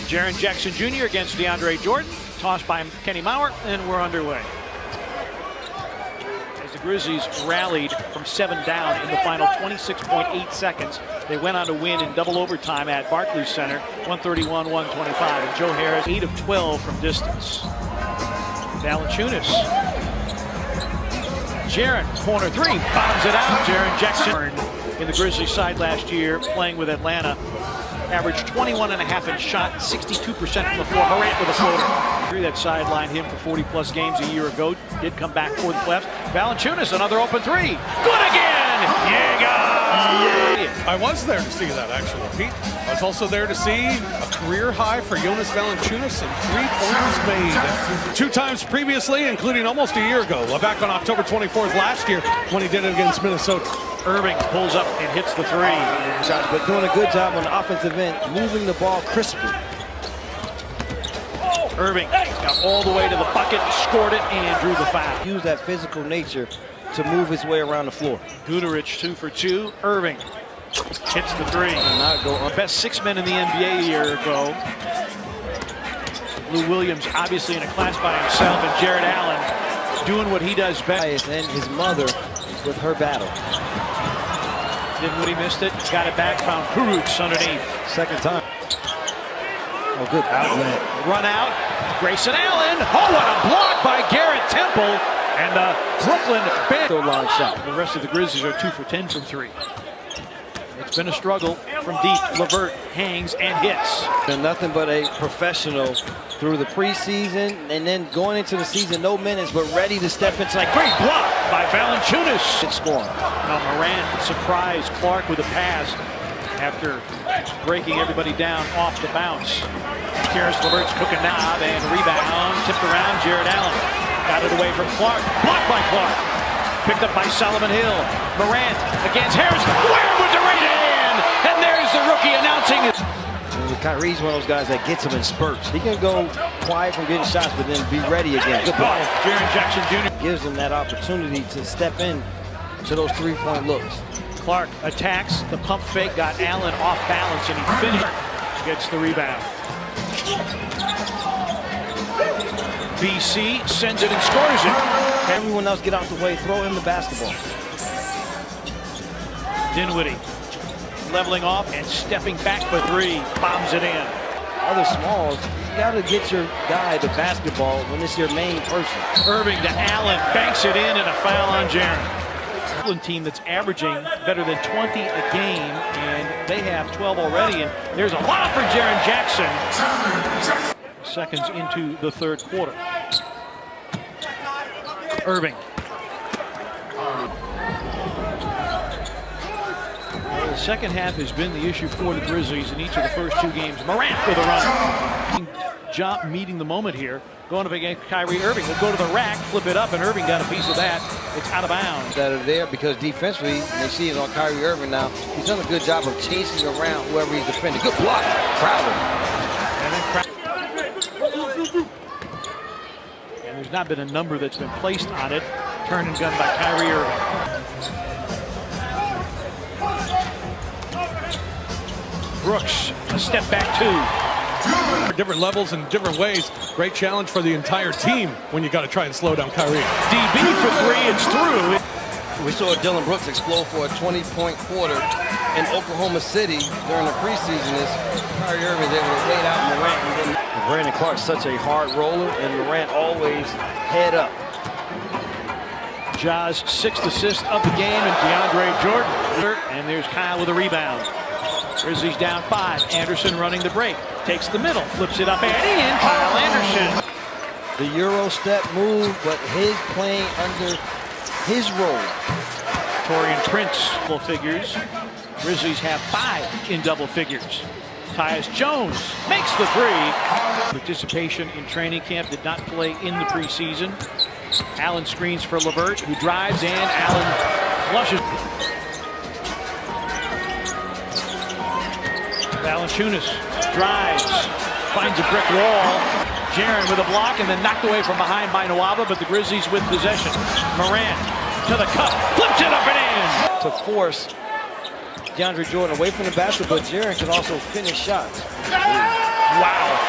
Jaren Jackson Jr. against DeAndre Jordan. Tossed by Kenny Maurer, and we're underway. As the Grizzlies rallied from 7 down in the final 26.8 seconds, they went on to win in double overtime at Barclays Center, 131-125. And Joe Harris, 8 of 12 from distance. Valanciunas. Jaren, corner three, bottoms it out. Jaren Jackson in the Grizzlies side last year, playing with Atlanta. Averaged 21.5 in shot, 62% from the floor. Morant with a floater. That sidelined him for 40-plus games a year ago. Did come back for the playoffs. Valanciunas, another open three. Good again! I was there to see that, actually, Pete. I was also there to see a career high for Jonas Valanciunas and 3 pointers made 2 times previously, including almost a year ago, back on October 24th last year when he did it against Minnesota. Irving pulls up and hits the three. But doing a good job on the offensive end, moving the ball crisply. Irving got all the way to the bucket, scored it, and drew the foul. Use that physical nature to move his way around the floor. Guterich 2 for 2. Irving hits the three. Not go on. Best 6 men in the NBA a year ago. Lou Williams obviously in a class by himself, and Jared Allen doing what he does best. And his mother with her battle. Dinwiddie missed it, got it back, found Kuruc underneath. Second time. Oh, good outlet. Run out, Grayson Allen. Oh, what a block by Garrett Temple. And the Brooklyn bench. Long shot. The rest of the Grizzlies are 2 for 10 from 3. It's been a struggle from deep. LeVert hangs and hits. Been nothing but a professional through the preseason, and then going into the season, no minutes, but ready to step into. Like great block by Valanciunas. Good scoring. Now Morant surprised Clark with a pass after breaking everybody down off the bounce. Karis LeVert's cooking knob and rebound. Tipped around Jared Allen. Got it away from Clark. Blocked by Clark. Picked up by Solomon Hill. Morant against Harris. Where was the right hand? And there's the rookie announcing it. Kyrie's one of those guys that gets him in spurts. He can go quiet from getting shots, but then be ready again. Good ball. Jaren Jackson Jr. gives him that opportunity to step in to those 3-point looks. Clark attacks the pump fake, got Allen off balance, and he finished. Gets the rebound. BC sends it and scores it. Everyone else get out the way, throw him the basketball. Dinwiddie leveling off and stepping back for 3, bombs it in. Other smalls, you gotta get your guy the basketball when it's your main person. Irving to Allen, banks it in, and a foul on Jaren. Brooklyn team that's averaging better than 20 a game, and they have 12 already, and there's a lot for Jaren Jackson. Seconds into the third quarter. Irving. The second half has been the issue for the Grizzlies in each of the first 2 games. Morant with a run. Job meeting the moment here. Going up against Kyrie Irving. Will go to the rack, flip it up, and Irving got a piece of that. It's out of bounds. That are there because defensively, they see it on Kyrie Irving now. He's done a good job of chasing around whoever he's defending. Good block. Crowder. And there's not been a number that's been placed on it. Turn and gun by Kyrie Irving. Brooks, a step back 2. Different levels and different ways. Great challenge for the entire team when you got to try and slow down Kyrie. DB for 3, it's through. We saw Dylan Brooks explode for a 20-point quarter in Oklahoma City during the preseason. As Kyrie Irving was able to wait out Morant. And Brandon Clark's such a hard roller, and Morant always head up. Ja's 6th assist of the game, and DeAndre Jordan. And there's Kyle with a rebound. Grizzlies down 5. Anderson running the break. Takes the middle, flips it up and in. Kyle Anderson. The Euro step move, but his playing under his role. Taurean Prince, double figures. Grizzlies have 5 in double figures. Tyus Jones makes the 3. Participation in training camp, did not play in the preseason. Allen screens for LeVert, who drives, and Allen flushes. Valanciunas drives, finds a brick wall. Jaren with a block and then knocked away from behind by Nwaba, but the Grizzlies with possession. Morant to the cup, flips it up and in. To force DeAndre Jordan away from the basket, but Jaren can also finish shots. Wow.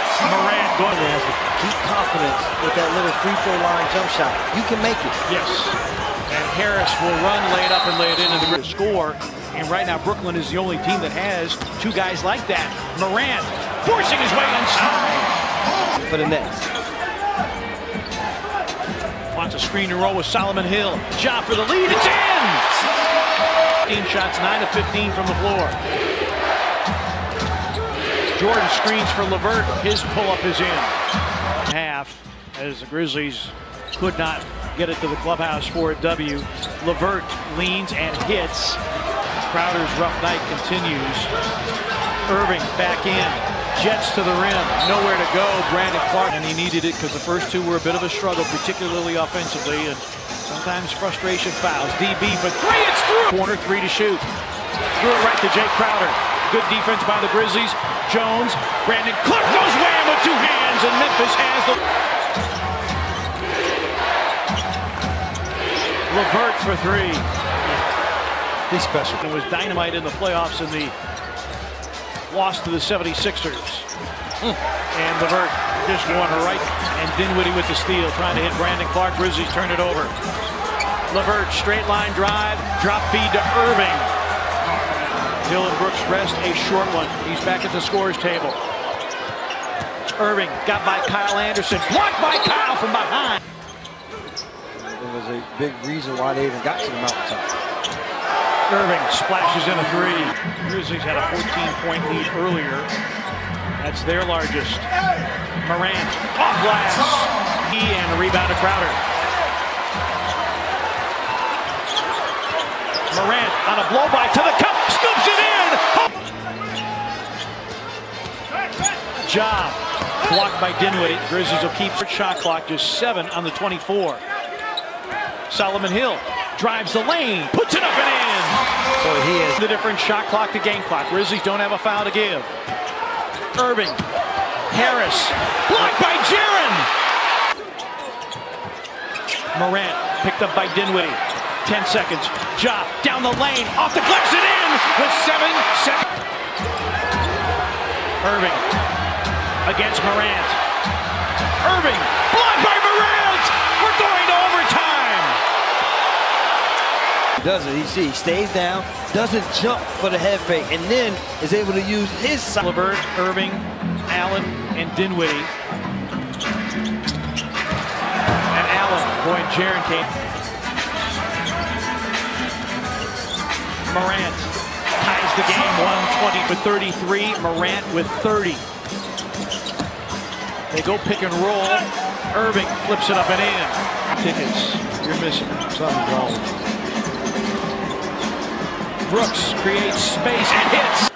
going He has to keep confidence with that little free throw line jump shot. You can make it. Yes. And Harris will run, lay it up, and lay it into the score. And right now, Brooklyn is the only team that has two guys like that. Morant forcing his way inside. For the Nets. Wants a screen and roll with Solomon Hill. Job for the lead. It's in! 15 shots, 9 of 15 from the floor. Jordan screens for LeVert. His pull-up is in. Half, as the Grizzlies could not get it to the clubhouse for a W. LeVert leans and hits. Crowder's rough night continues. Irving back in. Jets to the rim. Nowhere to go. Brandon Clark. And he needed it because the first two were a bit of a struggle, particularly offensively. And sometimes frustration fouls. DB for three. It's through. Corner three to shoot. Threw it right to Jake Crowder. Good defense by the Grizzlies. Jones. Brandon Clark goes wham with two hands. And Memphis has the... LeVert for three. He's special. It was dynamite in the playoffs in the loss to the 76ers. And LeVert just won right. And Dinwiddie with the steal, trying to hit Brandon Clark. Grizzlies turn it over. LeVert, straight line drive, drop feed to Irving. Dylan Brooks rest a short one. He's back at the scorer's table. Irving got by Kyle Anderson, blocked by Kyle from behind. It was a big reason why they even got to the mountaintop. Irving splashes in a three. Grizzlies had a 14-point lead earlier. That's their largest. Morant off glass. He and a rebound to Crowder. Morant on a blow by to the cup. Scoops it in. Job blocked by Dinwiddie. Grizzlies will keep shot clock just 7 on the 24. Solomon Hill drives the lane, puts it up and in. So he is The different shot clock to game clock. Grizzlies don't have a foul to give. Irving, Harris, blocked by Jaren. Morant picked up by Dinwiddie. 10 seconds. Ja down the lane, off the glass and in with 7 seconds. Irving against Morant. Irving, blocked by Morant. We're going to overtime. does it. He stays down, doesn't jump for the head fake, and then is able to use his side. LeVert, Irving, Allen, and Dinwiddie. And Allen, boy, Jaren came. Morant ties the game, 120 for 33. Morant with 30. They go pick and roll. Irving flips it up and in. Tickets, you're missing. Something's wrong. Brooks creates space and hits.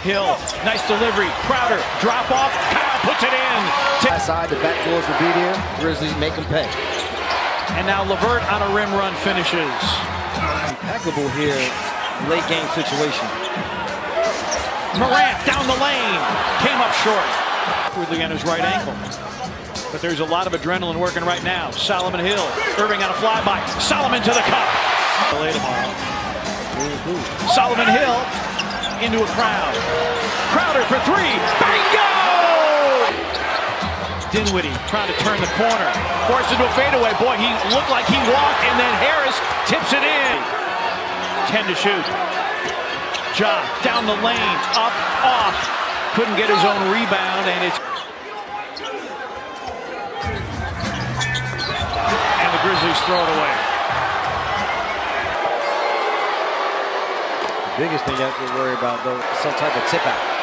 Hill, nice delivery. Crowder, drop off. Kyle puts it in. Side, the backdoors will be there. Grizzlies make them pay. And now LeVert on a rim run finishes. Impeccable here, late game situation. Morant down the lane, came up short. Awkwardly on his right ankle. But there's a lot of adrenaline working right now. Solomon Hill, Irving on a flyby. Solomon to the cup. LA tomorrow. Solomon Hill into a crowd. Crowder for three. Bingo! Dinwiddie trying to turn the corner. Forced into a fadeaway. Boy, he looked like he walked, and then Harris tips it in. 10 to shoot. Ja down the lane, up, off. Couldn't get his own rebound, and it's... And the Grizzlies throw it away. The biggest thing you have to worry about, though, is some type of tip out.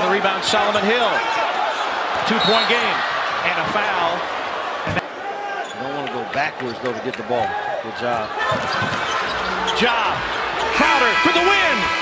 And the rebound, Solomon Hill. 2-point game. And a foul. You don't want to go backwards, though, to get the ball. Good job. Ja. Crowder for the win.